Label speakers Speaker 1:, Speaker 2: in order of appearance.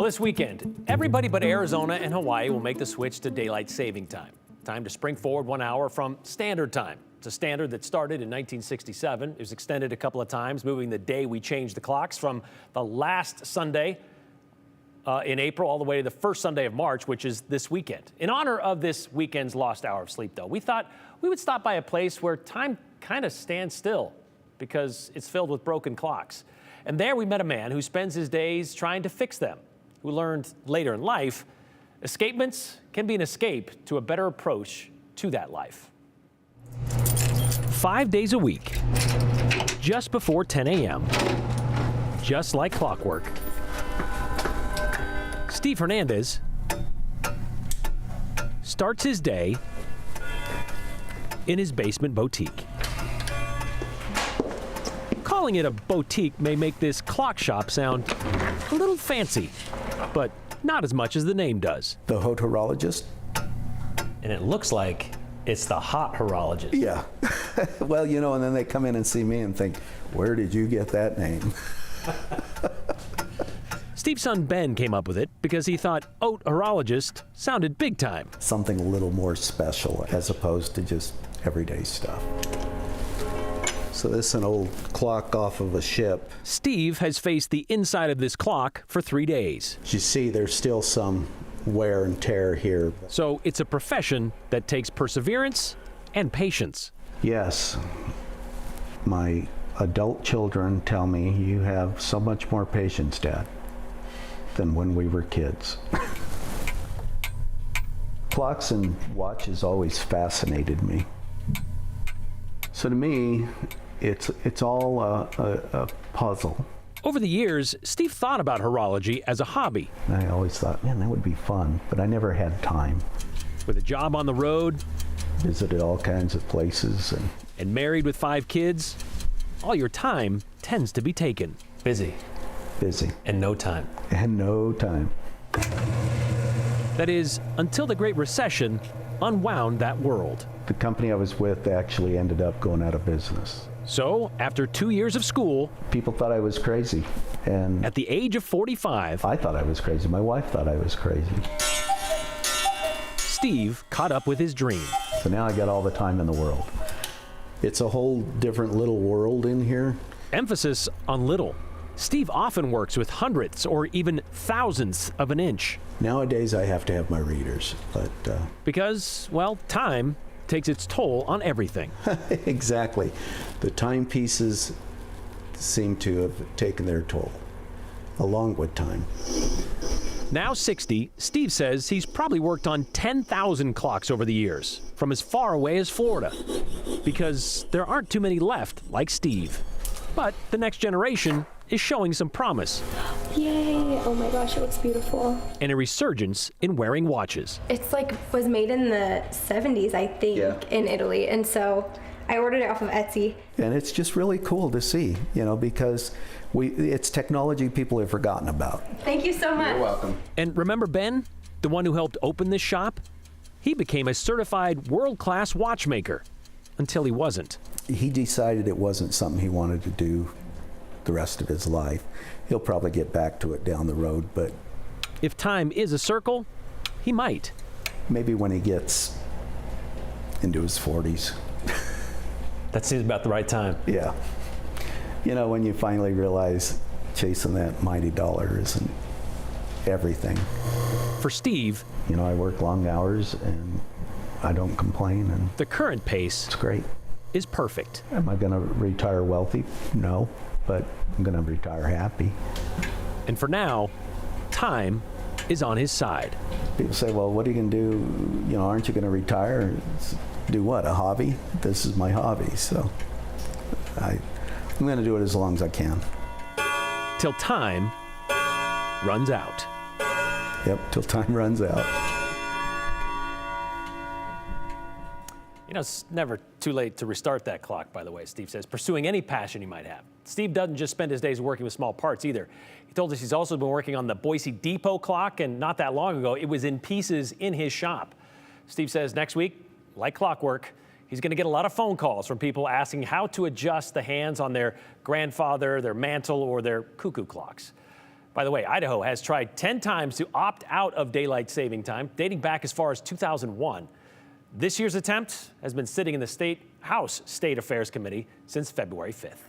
Speaker 1: This weekend, everybody but Arizona and Hawaii will make the switch to daylight saving time. Time to spring forward 1 hour from standard time. It's a standard that started in 1967. It was extended a couple of times, moving the day we changed the clocks from the last Sunday in April all the way to the first Sunday of March, which is this weekend. In honor of this weekend's lost hour of sleep, though, we thought we would stop by a place where time kind of stands still because it's filled with broken clocks. And there we met a man who spends his days trying to fix them, who learned later in life, escapements can be an escape to a better approach to that life. 5 days a week, just before 10 a.m., just like clockwork. Steve Hernandez starts his day in his basement boutique. Calling it a boutique may make this clock shop sound a little fancy, but not as much as the name does.
Speaker 2: The horologist.
Speaker 1: And it looks like it's the hot horologist.
Speaker 2: Yeah. Well, you know, and then they come in and see me and think, where did you get that name?
Speaker 1: Steve's son Ben came up with it because he thought haute horologist sounded big time.
Speaker 2: Something a little more special as opposed to just everyday stuff. So this is an old clock off of a ship.
Speaker 1: Steve has faced the inside of this clock for 3 days.
Speaker 2: As you see, there's still some wear and tear here.
Speaker 1: So it's a profession that takes perseverance and patience.
Speaker 2: Yes. My adult children tell me, you have so much more patience, Dad, than when we were kids. Clocks and watches always fascinated me. So to me, it's all a puzzle.
Speaker 1: Over the years, Steve thought about horology as a hobby.
Speaker 2: I always thought, man, that would be fun, but I never had time.
Speaker 1: With a job on the road,
Speaker 2: Visited all kinds of places.
Speaker 1: And married with 5 kids, all your time tends to be taken. Busy. And no time.
Speaker 2: And no time.
Speaker 1: That is, until the Great Recession unwound that world.
Speaker 2: The company I was with actually ended up going out of business.
Speaker 1: So, after 2 years of school,
Speaker 2: People thought I was crazy, and
Speaker 1: at the age of 45,
Speaker 2: I thought I was crazy. My wife thought I was crazy.
Speaker 1: Steve caught up with his dream.
Speaker 2: So now I got all the time in the world. It's a whole different little world in here.
Speaker 1: Emphasis on little. Steve often works with hundredths or even thousandths of an inch.
Speaker 2: Nowadays I have to have my readers, but
Speaker 1: Because, well, time takes its toll on everything.
Speaker 2: exactly. The timepieces seem to have taken their toll, along with time.
Speaker 1: Now 60, Steve says he's probably worked on 10,000 clocks over the years, from as far away as Florida, because there aren't too many left like Steve. But the next generation is showing some promise.
Speaker 3: Yay! Oh my gosh, it looks beautiful.
Speaker 1: And a resurgence in wearing watches.
Speaker 3: It's like was made in the 70s, I think, in Italy, and so I ordered it off of Etsy.
Speaker 2: And it's just really cool to see, you know, because it's technology people have forgotten about.
Speaker 3: Thank you so much.
Speaker 2: You're welcome.
Speaker 1: And remember Ben, the one who helped open this shop? He became a certified world-class watchmaker until he wasn't.
Speaker 2: He decided it wasn't something he wanted to do the rest of his life. He'll probably get back to it down the road, but
Speaker 1: If time is a circle, he might.
Speaker 2: maybe when he gets into his 40s.
Speaker 1: That seems about the right time.
Speaker 2: Yeah. You know, when you finally realize chasing that mighty dollar isn't everything.
Speaker 1: For Steve,
Speaker 2: You know, I work long hours and I don't complain, and
Speaker 1: the current pace
Speaker 2: it's great.
Speaker 1: is perfect.
Speaker 2: Am I going to retire wealthy? No, but I'm going to retire happy.
Speaker 1: And for now, time is on his side.
Speaker 2: People say, well, what are you going to do? You know, aren't you going to retire? Do what, a hobby? This is my hobby, so I'm going to do it as long as I can.
Speaker 1: Till time runs out.
Speaker 2: Yep, till time runs out.
Speaker 1: You know, it's never too late to restart that clock, by the way, Steve says, pursuing any passion you might have. Steve doesn't just spend his days working with small parts either. He told us he's also been working on the Boise Depot clock, and not that long ago, it was in pieces in his shop. Steve says next week, like clockwork, he's going to get a lot of phone calls from people asking how to adjust the hands on their grandfather, their mantle, or their cuckoo clocks. By the way, Idaho has tried 10 times to opt out of daylight saving time, dating back as far as 2001. This year's attempt has been sitting in the House State Affairs Committee since February 5th.